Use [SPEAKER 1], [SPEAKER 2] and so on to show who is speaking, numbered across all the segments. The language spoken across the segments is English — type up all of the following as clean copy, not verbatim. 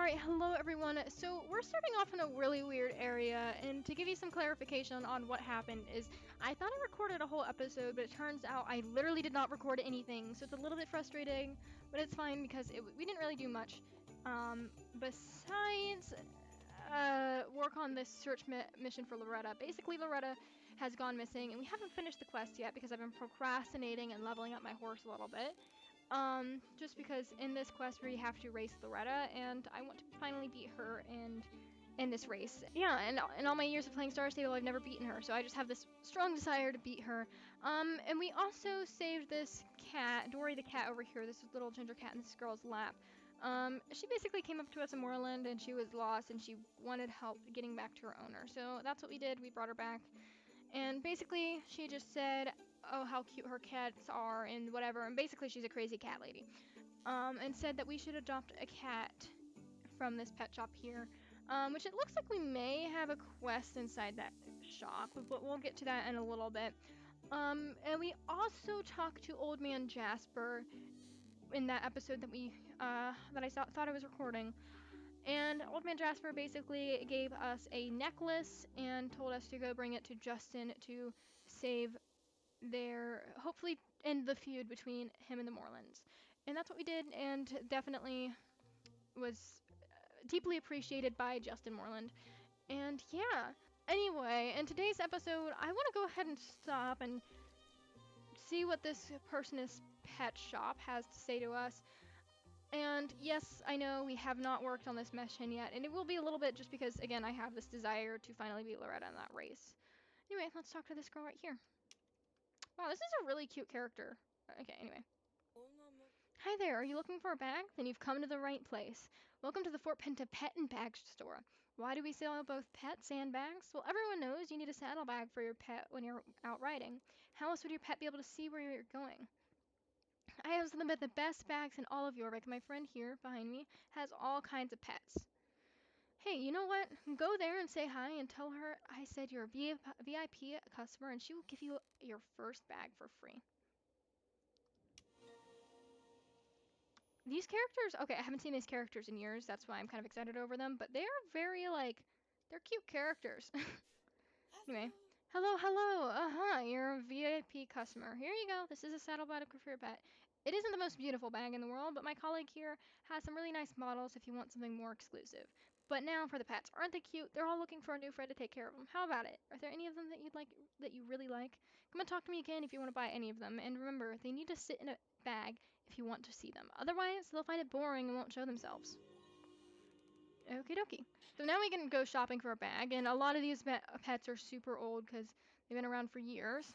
[SPEAKER 1] Alright, hello everyone. So we're starting off in a really weird area, and to give you some clarification on what happened is I thought I recorded a whole episode, but it turns out I literally did not record anything, so it's a little bit frustrating, but it's fine because we didn't really do much. Besides work on this search mission for Loretta. Basically, Loretta has gone missing, and we haven't finished the quest yet because I've been procrastinating and leveling up my horse a little bit. Just because in this quest we have to race Loretta, and I want to finally beat her in this race. Yeah, and in all my years of playing Star Stable, I've never beaten her, so I just have this strong desire to beat her. And we also saved this cat, Dory the cat over here, this little ginger cat in this girl's lap. She basically came up to us in Moorland, and she was lost, and she wanted help getting back to her owner. So that's what we did. We brought her back. And basically, she just said, oh, how cute her cats are, and whatever. And basically, she's a crazy cat lady. And said that we should adopt a cat from this pet shop here. Which it looks like we may have a quest inside that shop, but we'll get to that in a little bit. And we also talked to Old Man Jasper in that episode that I thought I was recording. And Old Man Jasper basically gave us a necklace and told us to go bring it to Justin to save hopefully end the feud between him and the Moorlands. And that's what we did, and definitely was deeply appreciated by Justin Moorland. And yeah, anyway, in today's episode, I want to go ahead and stop and see what this person's pet shop has to say to us. And yes, I know we have not worked on this mission yet, and it will be a little bit just because, again, I have this desire to finally beat Loretta in that race. Anyway, let's talk to this girl right here. Wow, this is a really cute character. Okay, anyway. Hi there, are you looking for a bag? Then you've come to the right place. Welcome to the Fort Pinta Pet and Bag Store. Why do we sell both pets and bags? Well, everyone knows you need a saddlebag for your pet when you're out riding. How else would your pet be able to see where you're going? I have some of the best bags in all of Yorvik. My friend here behind me has all kinds of pets. Hey, you know what? Go there and say hi and tell her I said you're a VIP customer, and she will give you your first bag for free. These characters, okay, I haven't seen these characters in years, that's why I'm kind of excited over them, but they are very, they're cute characters. Anyway. Hello, you're a VIP customer. Here you go, this is a saddlebag for your pet. It isn't the most beautiful bag in the world, but my colleague here has some really nice models if you want something more exclusive. But now for the pets. Aren't they cute? They're all looking for a new friend to take care of them. How about it? Are there any of them that you really like? Come and talk to me again if you want to buy any of them. And remember, they need to sit in a bag if you want to see them. Otherwise, they'll find it boring and won't show themselves. Okie dokie. So now we can go shopping for a bag, and a lot of these pets are super old because they've been around for years.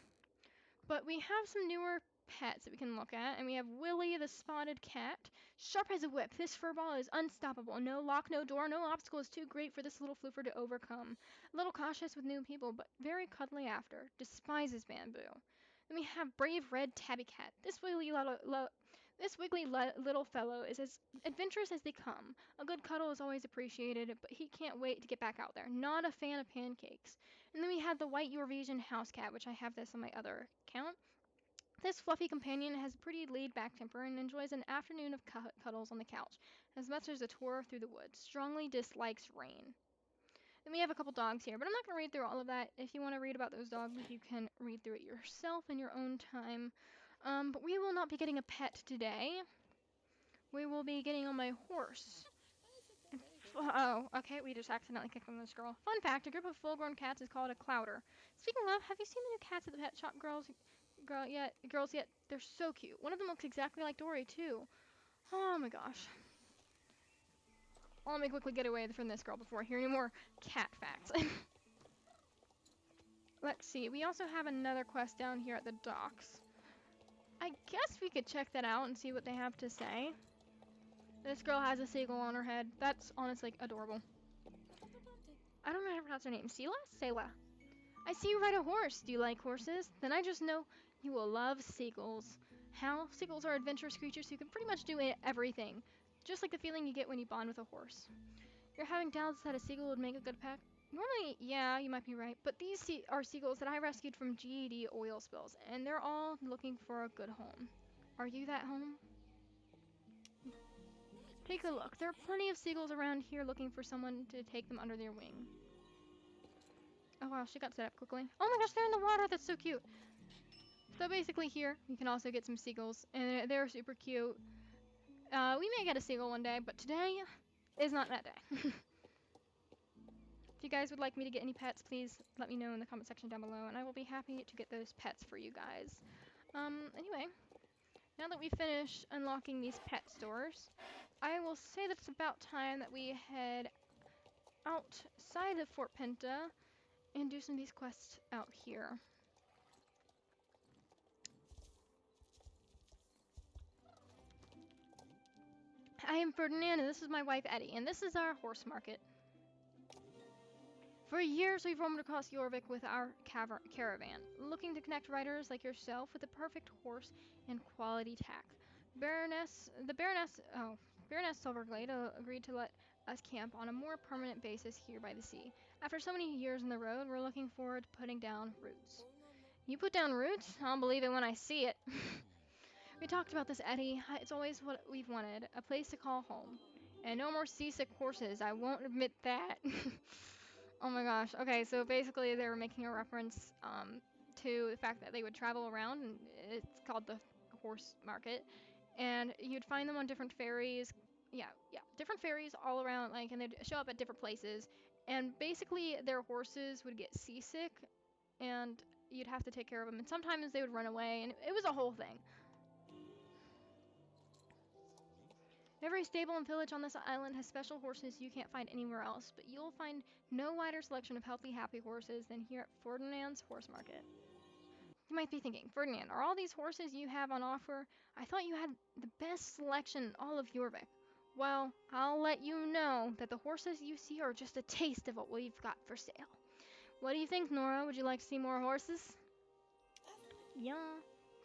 [SPEAKER 1] But we have some newer pets that we can look at, and we have Willie the spotted cat. Sharp as a whip, this furball is unstoppable. No lock, no door, no obstacle is too great for this little floofer to overcome. A little cautious with new people, but very cuddly after. Despises bamboo. Then we have brave red tabby cat. This wiggly little fellow is as adventurous as they come. A good cuddle is always appreciated, but he can't wait to get back out there. Not a fan of pancakes. And then we have the white Eurasian house cat, which I have this on my other account. This fluffy companion has a pretty laid-back temper and enjoys an afternoon of cuddles on the couch, as much as a tour through the woods. Strongly dislikes rain. Then we have a couple dogs here, but I'm not going to read through all of that. If you want to read about those dogs, you can read through it yourself in your own time. But we will not be getting a pet today. We will be getting on my horse. Oh, okay, we just accidentally kicked on this girl. Fun fact, a group of full-grown cats is called a clouder. Speaking of, have you seen the new cats at the pet shop, girls yet? They're so cute. One of them looks exactly like Dory, too. Oh my gosh. Let me quickly get away from this girl before I hear any more cat facts. Let's see, we also have another quest down here at the docks. I guess we could check that out and see what they have to say. This girl has a seagull on her head. That's honestly adorable. I don't know how to pronounce her name. Selah? I see you ride a horse. Do you like horses? Then I just know you will love seagulls. How? Seagulls are adventurous creatures who can pretty much do everything. Just like the feeling you get when you bond with a horse. You're having doubts that a seagull would make a good pet? Normally, yeah, you might be right. But these are seagulls that I rescued from GED oil spills. And they're all looking for a good home. Are you that home? Take a look. There are plenty of seagulls around here looking for someone to take them under their wing. Oh wow, she got set up quickly. Oh my gosh, they're in the water. That's so cute. So basically here, you can also get some seagulls, and they're super cute. We may get a seagull one day, but today is not that day. If you guys would like me to get any pets, please let me know in the comment section down below, and I will be happy to get those pets for you guys. Anyway, now that we finish unlocking these pet stores, I will say that it's about time that we head outside of Fort Penta and do some of these quests out here. I am Ferdinand, and this is my wife Eddie, and this is our horse market. For years, we've roamed across Jorvik with our caravan, looking to connect riders like yourself with the perfect horse and quality tack. Baroness Silverglade agreed to let us camp on a more permanent basis here by the sea. After so many years on the road, we're looking forward to putting down roots. You put down roots? I'll believe it when I see it. We talked about this, Eddie. It's always what we've wanted, a place to call home. And no more seasick horses, I won't admit that. Oh my gosh. Okay, so basically they were making a reference to the fact that they would travel around, and it's called the horse market, and you'd find them on different ferries. Yeah, different ferries all around, like, and they'd show up at different places, and basically their horses would get seasick, and you'd have to take care of them, and sometimes they would run away, and it was a whole thing. Every stable and village on this island has special horses you can't find anywhere else, but you'll find no wider selection of healthy, happy horses than here at Ferdinand's Horse Market. You might be thinking, Ferdinand, are all these horses you have on offer? I thought you had the best selection in all of Jorvik. Well, I'll let you know that the horses you see are just a taste of what we've got for sale. What do you think, Nora? Would you like to see more horses? Yeah.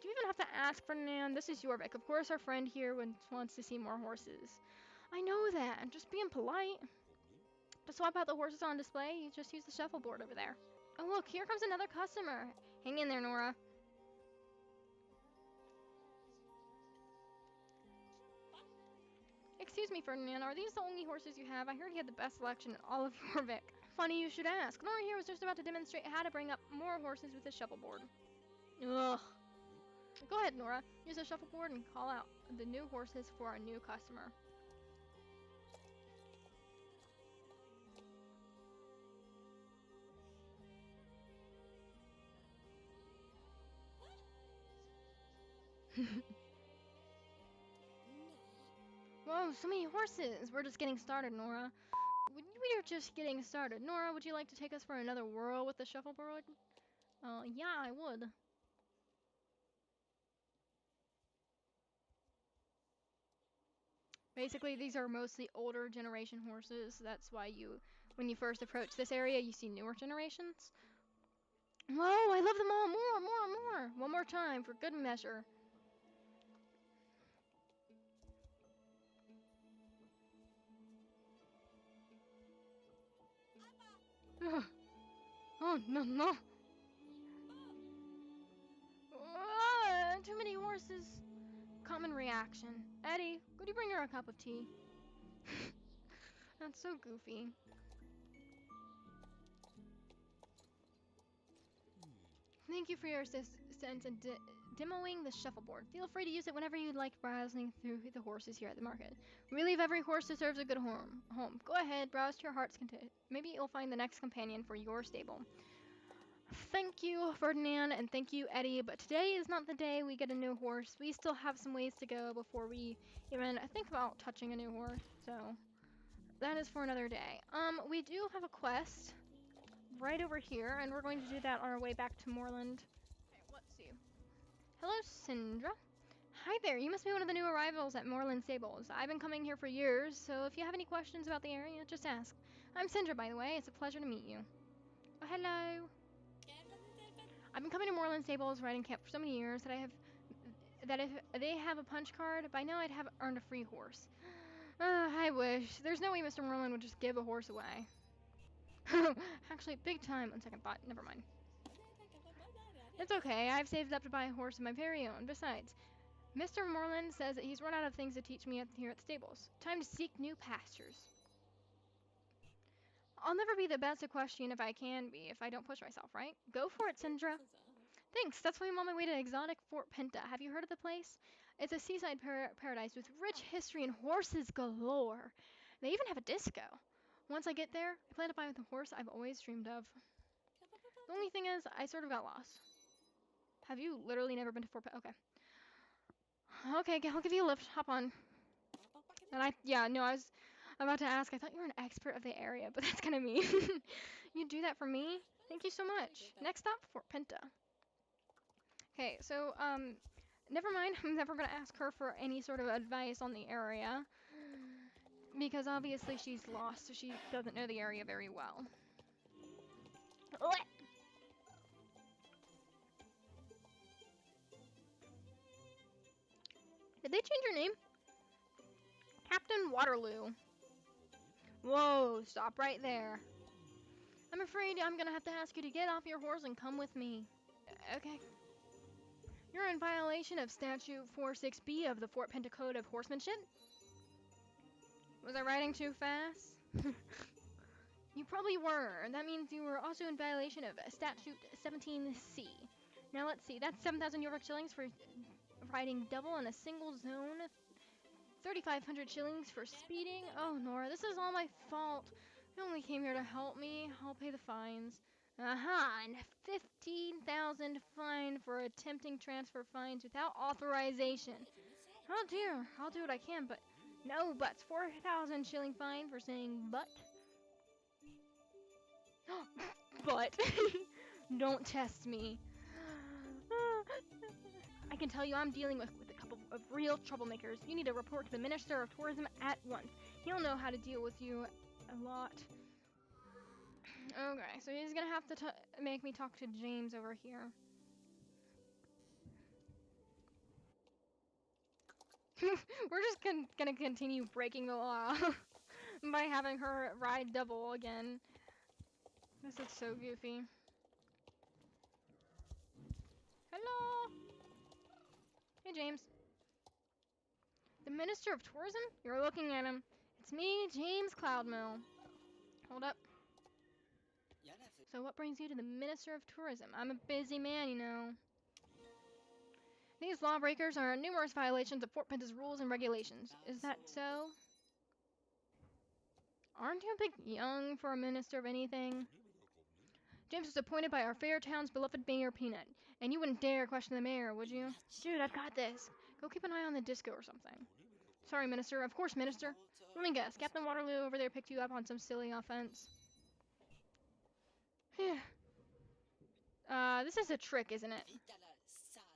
[SPEAKER 1] Do you even have to ask, Ferdinand? This is Jorvik. Of course our friend here wants to see more horses. I know that. I'm just being polite. To swap out the horses on display, you just use the shuffleboard over there. Oh look, here comes another customer. Hang in there, Nora. Excuse me, Ferdinand, are these the only horses you have? I heard you had the best selection in all of Jorvik. Funny you should ask. Nora here was just about to demonstrate how to bring up more horses with the shuffleboard. Ugh. Go ahead, Nora. Use the shuffleboard and call out the new horses for our new customer. Whoa, so many horses! We're just getting started, Nora. We are just getting started. Nora, would you like to take us for another whirl with the shuffleboard? Yeah, I would. Basically, these are mostly older generation horses. That's why when you first approach this area, you see newer generations. Whoa, I love them all. More. One more time for good measure. Oh, no. Too many horses. Common reaction. Eddie, could you bring her a cup of tea? That's so goofy. Thank you for your assistance in demoing the shuffleboard. Feel free to use it whenever you'd like browsing through the horses here at the market. We believe every horse deserves a good home. Go ahead, browse to your heart's content. Maybe you'll find the next companion for your stable. Thank you, Ferdinand, and thank you, Eddie, but today is not the day we get a new horse. We still have some ways to go before we even think about touching a new horse, so that is for another day. We do have a quest right over here, and we're going to do that on our way back to Moorland. Okay, let's see. Hello, Sindra. Hi there, you must be one of the new arrivals at Moorland Stables. I've been coming here for years, so if you have any questions about the area, just ask. I'm Sindra, by the way. It's a pleasure to meet you. Oh, hello. I've been coming to Moorland Stables riding camp for so many years that if they have a punch card, by now I'd have earned a free horse. I wish. There's no way Mr. Moorland would just give a horse away. Actually, big time on second thought. Never mind. It's okay. I've saved up to buy a horse of my very own. Besides, Mr. Moreland says that he's run out of things to teach me here at the stables. Time to seek new pastures. I'll never be the best equestrian if I can be, if I don't push myself, right? Go for it, Syndra. Thanks, that's why I'm on my way to exotic Fort Pinta. Have you heard of the place? It's a seaside paradise with rich history and horses galore. They even have a disco. Once I get there, I plan to find the horse I've always dreamed of. The only thing is, I sort of got lost. Have you literally never been to Fort Pinta? Okay. Okay, I'll give you a lift. Hop on. And I was about to ask. I thought you were an expert of the area, but that's kind of mean. You do that for me? Thank you so much. Next stop, Fort Pinta. Okay, so, never mind. I'm never gonna ask her for any sort of advice on the area. Because obviously she's lost, so she doesn't know the area very well. Did they change your name? Captain Waterloo. Whoa, stop right there. I'm afraid I'm gonna have to ask you to get off your horse and come with me. Okay. You're in violation of Statute 46B of the Fort Pinta Code of Horsemanship. Was I riding too fast? You probably were. That means you were also in violation of Statute 17C. Now let's see. That's 7,000 York shillings for riding double in a single zone. 3,500 shillings for speeding. Oh, Nora, this is all my fault. You only came here to help me. I'll pay the fines. Aha, and 15,000 fine for attempting transfer fines without authorization. Oh dear, I'll do what I can, but no buts. 4,000 shilling fine for saying but. But don't test me. I can tell you I'm dealing with a couple of real troublemakers. You need to report to the Minister of Tourism at once. He'll know how to deal with you a lot. Okay, so he's gonna have to make me talk to James over here. We're just gonna continue breaking the law by having her ride double again. This is so goofy. Hello? Hey, James. The Minister of Tourism? You're looking at him. It's me, James Cloudmill. Hold up. So what brings you to the Minister of Tourism? I'm a busy man, you know. These lawbreakers are numerous violations of Fort Pinta's rules and regulations. Is that so? Aren't you a bit young for a minister of anything? James was appointed by our fair town's beloved Mayor Peanut, and you wouldn't dare question the mayor, would you? Dude, I've got this. Go keep an eye on the disco or something. Sorry, Minister. Of course, Minister. Let me guess. Captain Waterloo over there picked you up on some silly offense. Phew. This is a trick, isn't it?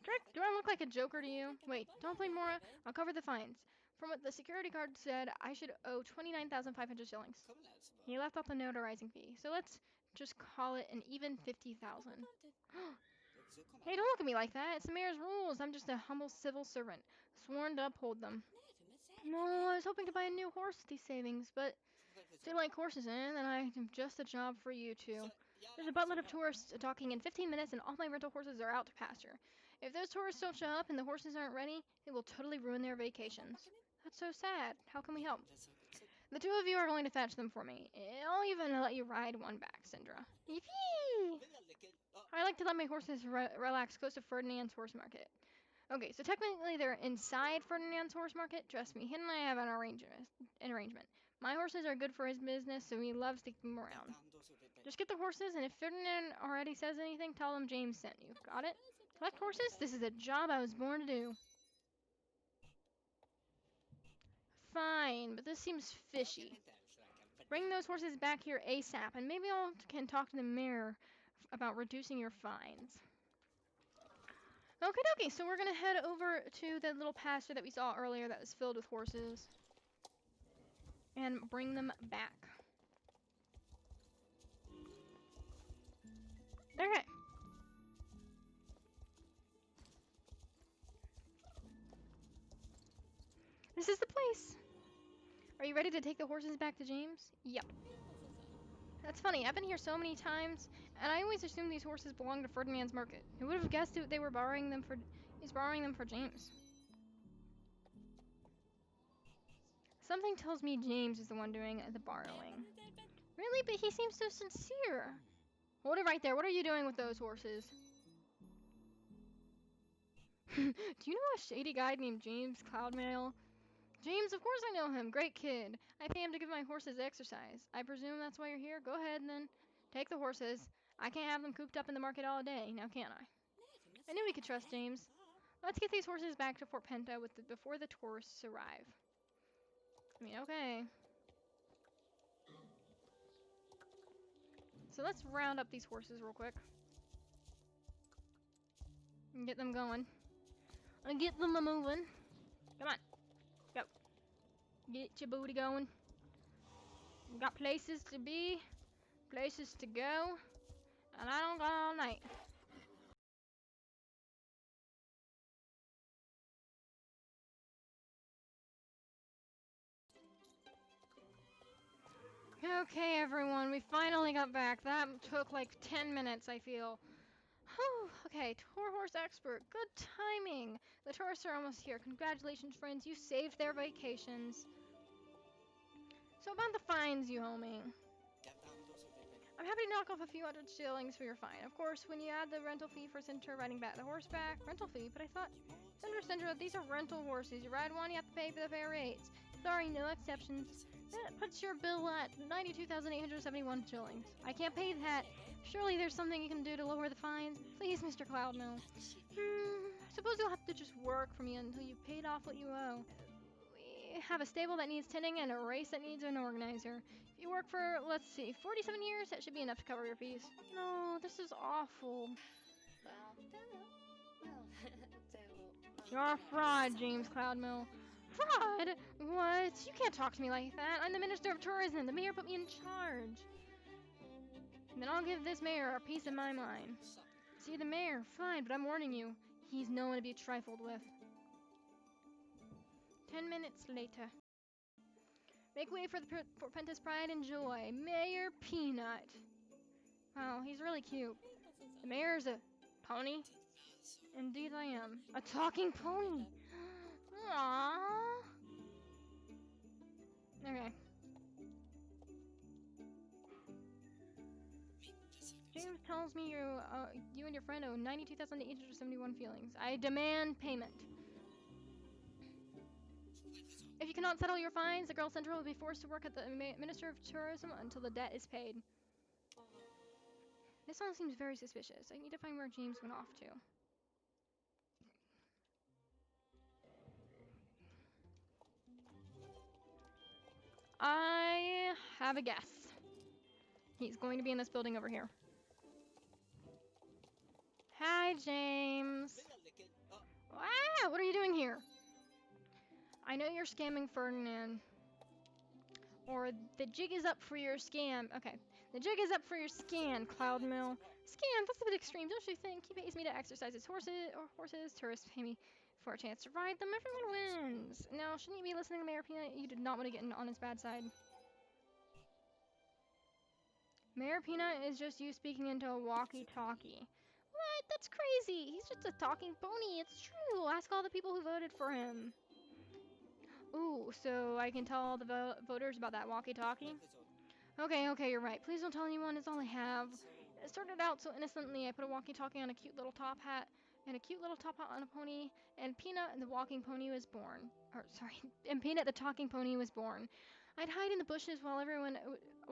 [SPEAKER 1] Trick? Do I look like a joker to you? Wait, don't blame Mora. I'll cover the fines. From what the security guard said, I should owe 29,500 shillings. He left off the notarizing fee, so let's just call it an even 50,000. Hey, don't look at me like that. It's the mayor's rules. I'm just a humble civil servant, sworn to uphold them. No, I was hoping to buy a new horse with these savings, but if they like horses in, then I have just a job for you two. There's a buttload of tourists docking in 15 minutes, and all my rental horses are out to pasture. If those tourists don't show up and the horses aren't ready, it will totally ruin their vacations. That's so sad. How can we help? The two of you are going to fetch them for me. I'll even let you ride one back, Syndra. Yippee! I like to let my horses relax close to Ferdinand's horse market. Okay, so technically they're inside Ferdinand's horse market. Trust me, him and I have an arrangement. My horses are good for his business, so he loves to keep them around. Just get the horses, and if Ferdinand already says anything, tell him James sent you. Got it? Collect horses? This is a job I was born to do. Fine, but this seems fishy. Bring those horses back here ASAP, and maybe I can talk to the mayor about reducing your fines. Okie dokie, so we're gonna head over to the little pasture that we saw earlier that was filled with horses. And bring them back. Okay. This is the place. Are you ready to take the horses back to James? Yep. That's funny. I've been here so many times, and I always assumed these horses belonged to Ferdinand's market. Who would have guessed that they were borrowing them for? He's borrowing them for James. Something tells me James is the one doing the borrowing. Really? But he seems so sincere. Hold it right there. What are you doing with those horses? Do you know a shady guy named James Cloudmail? James, of course I know him. Great kid. I pay him to give my horses exercise. I presume that's why you're here? Go ahead, then. Take the horses. I can't have them cooped up in the market all day, now can I? I knew we could trust James. Let's get these horses back to Fort Penta before the tourists arrive. I mean, okay. So let's round up these horses real quick. And get them going. And get them moving. Come on. Go. Get your booty going. We got places to be. Places to go. And I don't got all night. Okay, everyone, we finally got back. That took like 10 minutes, I feel. Whew. Okay, tour horse expert. Good timing. The tourists are almost here. Congratulations, friends. You saved their vacations. So about the fines you owe me. I'm happy to knock off a few hundred shillings for your fine. Of course, when you add the rental fee for Center riding back the horseback, rental fee, but I thought, Center, these are rental horses. You ride one, you have to pay for the fair rates. Sorry, no exceptions. That puts your bill at 92,871 shillings. I can't pay that. Surely there's something you can do to lower the fines? Please, Mr. Cloudmill. Suppose you'll have to just work for me until you've paid off what you owe. We have a stable that needs tending and a race that needs an organizer. If you work for, let's see, 47 years, that should be enough to cover your fees. No, this is awful. You're a fraud, James Cloudmill. Fraud? What? You can't talk to me like that. I'm the Minister of Tourism. The mayor put me in charge. Then I'll give this mayor a piece of my mind. See, the mayor, fine, but I'm warning you. He's no one to be trifled with. 10 minutes later. Make way for Penta's pride and joy, Mayor Peanut. Wow, he's really cute. The mayor's a pony? Indeed I am. A talking pony! Aww. Okay. James tells me you and your friend owe 92,871 feelings. I demand payment. If you cannot settle your fines, the Girl Center will be forced to work at the Minister of Tourism until the debt is paid. This all seems very suspicious. I need to find where James went off to. I have a guess. He's going to be in this building over here. Hi, James. Wow, what are you doing here? I know you're scamming Ferdinand. Or the jig is up for your scam. Okay. The jig is up for your scan, Cloudmill. Scam? That's a bit extreme, don't you think? He pays me to exercise his horses. Tourists pay me for a chance to ride them. Everyone wins. Now, shouldn't you be listening to Mayor Peanut? You did not want to get on his bad side. Mayor Peanut is just you speaking into a walkie-talkie. What? That's crazy. He's just a talking pony. It's true. Ask all the people who voted for him. Ooh, so I can tell all the voters about that walkie-talkie? Okay, you're right. Please don't tell anyone. It's all I have. It started out so innocently. I put a walkie-talkie on a cute little top hat, and a cute little top hat on a pony, and Peanut the walking pony was born. And Peanut the talking pony was born. I'd hide in the bushes while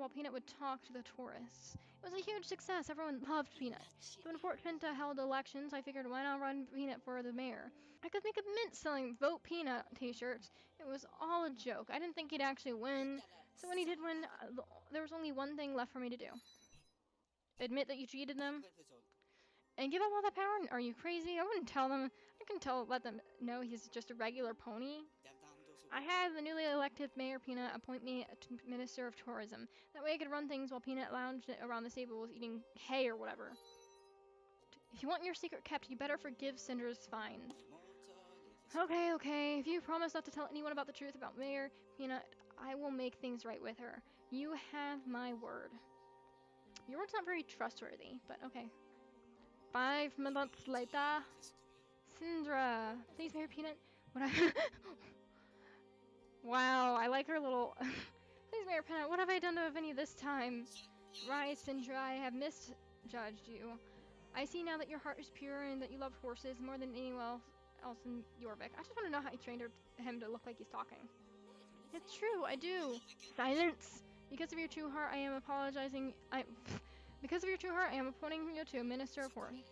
[SPEAKER 1] Peanut would talk to the tourists. It was a huge success. Everyone loved Peanut. So when Fort Pinta held elections, I figured why not run Peanut for the mayor? I could make a mint selling Vote Peanut t-shirts. It was all a joke. I didn't think he'd actually win. So when he did win, there was only one thing left for me to do. Admit that you cheated them? And give up all that power? Are you crazy? I wouldn't tell them. Let them know he's just a regular pony. I had the newly elected Mayor Peanut appoint me Minister of Tourism. That way I could run things while Peanut lounged around the stables eating hay or whatever. If you want your secret kept, you better forgive Cinder's fines. Okay. If you promise not to tell anyone about the truth about Mayor Peanut, I will make things right with her. You have my word. Your word's not very trustworthy, but okay. 5 minutes later. Syndra, please, Mayor Peanut. Wow, I like her little... Please, Mayor Penna, what have I done to offend you this time? Rise, Sindra, I have misjudged you. I see now that your heart is pure and that you love horses more than anyone else in Jorvik. I just want to know how you trained him to look like he's talking. It's true, I do. Silence! Because of your true heart, I am apologizing. Because of your true heart, I am appointing you to a minister of horses.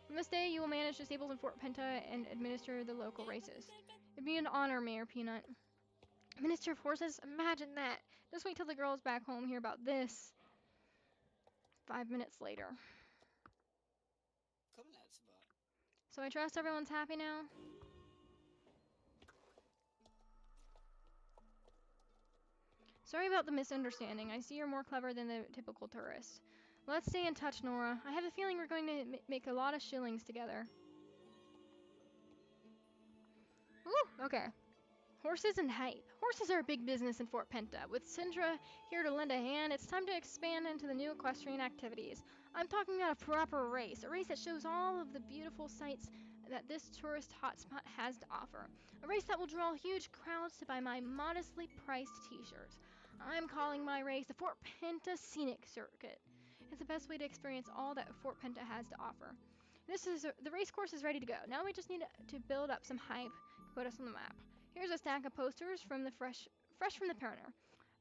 [SPEAKER 1] From this day, you will manage the stables in Fort Penta and administer the local races. It'd be an honor, Mayor Peanut. Minister of horses? Imagine that. Just wait till the girls back home hear about this. 5 minutes later. So I trust everyone's happy now? Sorry about the misunderstanding. I see you're more clever than the typical tourist. Let's stay in touch, Nora. I have a feeling we're going to make a lot of shillings together. Ooh, okay. Horses and hype. Horses are a big business in Fort Penta. With Sindra here to lend a hand, it's time to expand into the new equestrian activities. I'm talking about a proper race, a race that shows all of the beautiful sights that this tourist hotspot has to offer. A race that will draw huge crowds to buy my modestly priced t-shirts. I'm calling my race the Fort Penta Scenic Circuit. It's the best way to experience all that Fort Penta has to offer. The race course is ready to go. Now we just need to build up some hype to put us on the map. Here's a stack of posters from the fresh from the printer.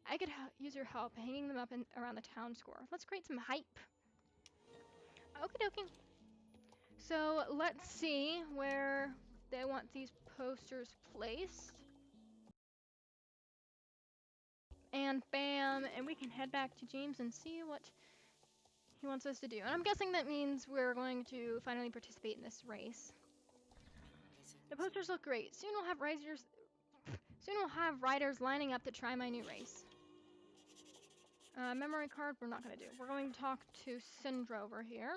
[SPEAKER 1] I could use your help hanging them up around the town square. Let's create some hype. Okie dokie. So let's see where they want these posters placed. And bam, and we can head back to James and see what he wants us to do. And I'm guessing that means we're going to finally participate in this race. The posters look great. Soon we'll have riders lining up to try my new race. Memory card, we're not going to do. We're going to talk to Sindra over here.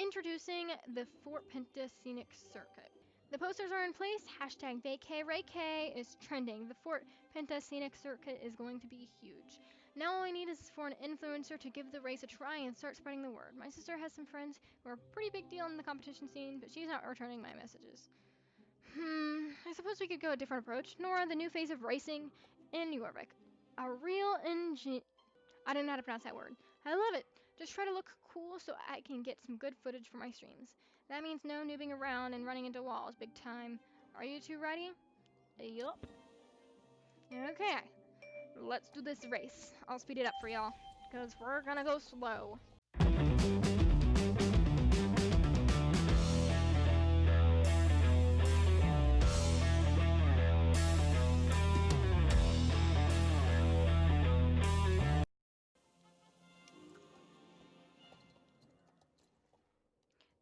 [SPEAKER 1] Introducing the Fort Penta Scenic Circuit. The posters are in place. Hashtag VacayRayK is trending. The Fort Penta Scenic Circuit is going to be huge. Now all I need is for an influencer to give the race a try and start spreading the word. My sister has some friends who are a pretty big deal in the competition scene, but she's not returning my messages. I suppose we could go a different approach. Nora, the new phase of racing in Jorvik. A real I don't know how to pronounce that word. I love it. Just try to look cool so I can get some good footage for my streams. That means no noobing around and running into walls big time. Are you two ready? Yup. Okay. Let's do this race. I'll speed it up for y'all, because we're gonna go slow.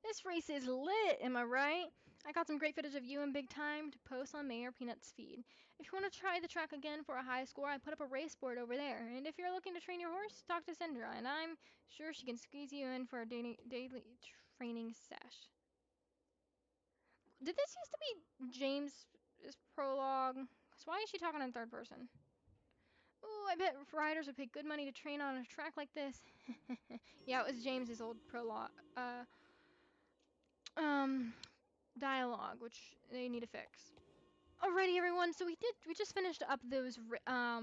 [SPEAKER 1] This race is lit, am I right? I got some great footage of you in big time to post on Mayor Peanut's feed. If you want to try the track again for a high score, I put up a race board over there. And if you're looking to train your horse, talk to Sindra, and I'm sure she can squeeze you in for a daily training sesh. Did this used to be James' prologue? So why is she talking in third person? Ooh, I bet riders would pay good money to train on a track like this. Yeah, it was James's old prologue. Dialogue, which they need to fix. Alrighty, everyone. So we just finished up those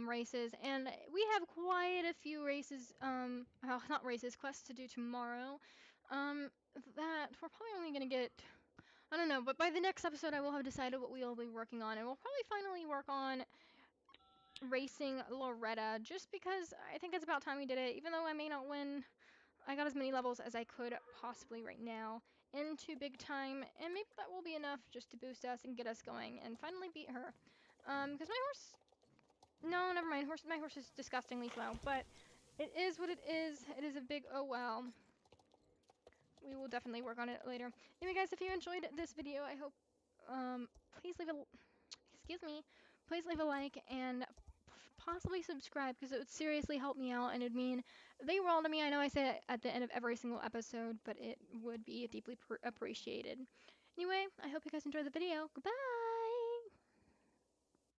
[SPEAKER 1] races, and we have quite a few races. Well, not races, quests to do tomorrow. That we're probably only gonna get. I don't know, but by the next episode, I will have decided what we will be working on, and we'll probably finally work on racing Loretta, just because I think it's about time we did it. Even though I may not win, I got as many levels as I could possibly right now into big time, and maybe that will be enough just to boost us and get us going and finally beat her. Because my horse... No, never mind. My horse is disgustingly slow, but it is what it is. It is a big oh well. We will definitely work on it later. Anyway, guys, if you enjoyed this video, I hope... please leave a... Excuse me. Please leave a like and possibly subscribe, because it would seriously help me out and it'd mean the world to me. I know I say it at the end of every single episode, but it would be deeply appreciated. Anyway, I hope you guys enjoyed the video. Goodbye!